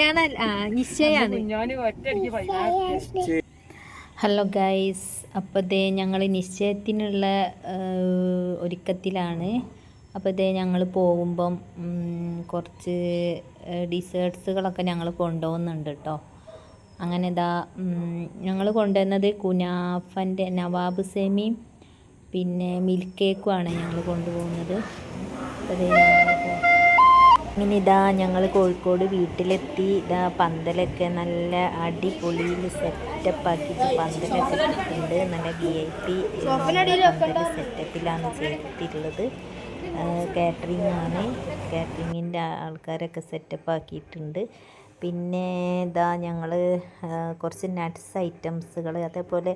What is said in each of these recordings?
കല്യാണം നിശ്ചയാണ്. Hello guys, അപ്പോൾ ദേ ഞങ്ങൾ നിശ്ചയത്തിനുള്ള ഒരുക്കത്തിലാണ്. അപ്പോൾ ദേ ഞങ്ങൾ പോകുമ്പം കുറച്ച് ഡിസേർട്ട്സുകളൊക്കെ ഞങ്ങൾ കൊണ്ടുപോകുന്നുണ്ട് കേട്ടോ. അങ്ങനെ ഇതാ ഞങ്ങൾ കൊണ്ടുവന്നത് കുനാഫൻ്റെ നവാബ് സേമിയും പിന്നെ മിൽക്ക് കേക്കുമാണ് ഞങ്ങൾ കൊണ്ടുപോകുന്നത്. അങ്ങനെ ഇതാ ഞങ്ങൾ കോഴിക്കോട് വീട്ടിലെത്തി. ഇതാ പന്തലൊക്കെ നല്ല അടിപൊളിയിൽ സെറ്റപ്പാക്കിയിട്ട് പന്തലൊക്കെ ഇട്ടിട്ടുണ്ട്. നല്ല VIP പന്തൽ സെറ്റപ്പിലാണ് ചെയ്തിട്ടുള്ളത്. കാറ്ററിംഗ് ആണ്, കാറ്ററിങ്ങിൻ്റെ ആൾക്കാരൊക്കെ സെറ്റപ്പാക്കിയിട്ടുണ്ട്. പിന്നെ ഇതാ ഞങ്ങൾ കുറച്ച് നട്ട്സ് ഐറ്റംസുകൾ, അതേപോലെ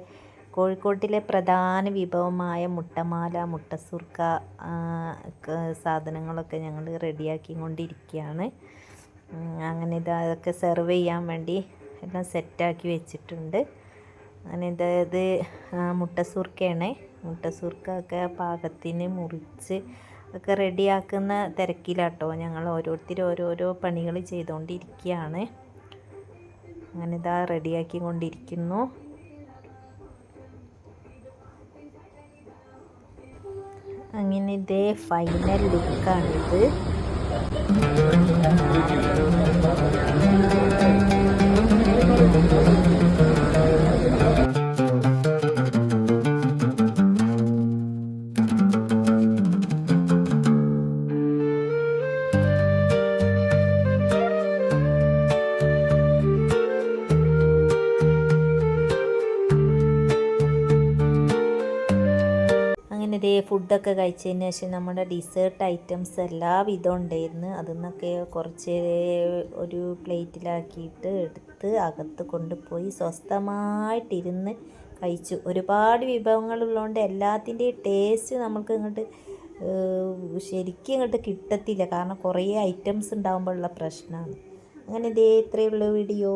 കോഴിക്കോട്ടിലെ പ്രധാന വിഭവമായ മുട്ടമാല, മുട്ടസുർക്ക സാധനങ്ങളൊക്കെ ഞങ്ങൾ റെഡിയാക്കി കൊണ്ടിരിക്കുകയാണ്. അങ്ങനെ അതൊക്കെ സെർവ് ചെയ്യാൻ വേണ്ടി എല്ലാം സെറ്റാക്കി വെച്ചിട്ടുണ്ട്. അങ്ങനെ ഇത് മുട്ടസുർക്കയാണ്. മുട്ടസുർക്ക ഒക്കെ പാകത്തിന് മുറിച്ച് ഒക്കെ റെഡിയാക്കുന്ന തിരക്കിലാട്ടോ. ഞങ്ങൾ ഓരോരുത്തർ പണികൾ ചെയ്തുകൊണ്ടിരിക്കുകയാണ്. അങ്ങനെ റെഡിയാക്കി കൊണ്ടിരിക്കുന്നു. അങ്ങനെ ഇതേ ഫൈനൽ ലുക്കാണിത്. അങ്ങനെ ഇതേ ഫുഡൊക്കെ കഴിച്ചതിന് ശേഷം നമ്മുടെ ഡിസേർട്ട് ഐറ്റംസ് എല്ലാ വിധം ഉണ്ടായിരുന്നു. അതിൽ നിന്നൊക്കെ കുറച്ച് ഒരു പ്ലേറ്റിലാക്കിയിട്ട് എടുത്ത് അകത്ത് കൊണ്ടുപോയി സ്വസ്ഥമായിട്ടിരുന്ന് കഴിച്ചു. ഒരുപാട് വിഭവങ്ങളുള്ളതുകൊണ്ട് എല്ലാത്തിൻ്റെയും ടേസ്റ്റ് നമുക്ക് ഇങ്ങോട്ട് ശരിക്കും ഇങ്ങോട്ട് കിട്ടത്തില്ല. കാരണം കുറേ ഐറ്റംസ് ഉണ്ടാകുമ്പോഴുള്ള പ്രശ്നമാണ്. അങ്ങനെ ഇതേ ഇത്രയുള്ള വീഡിയോ.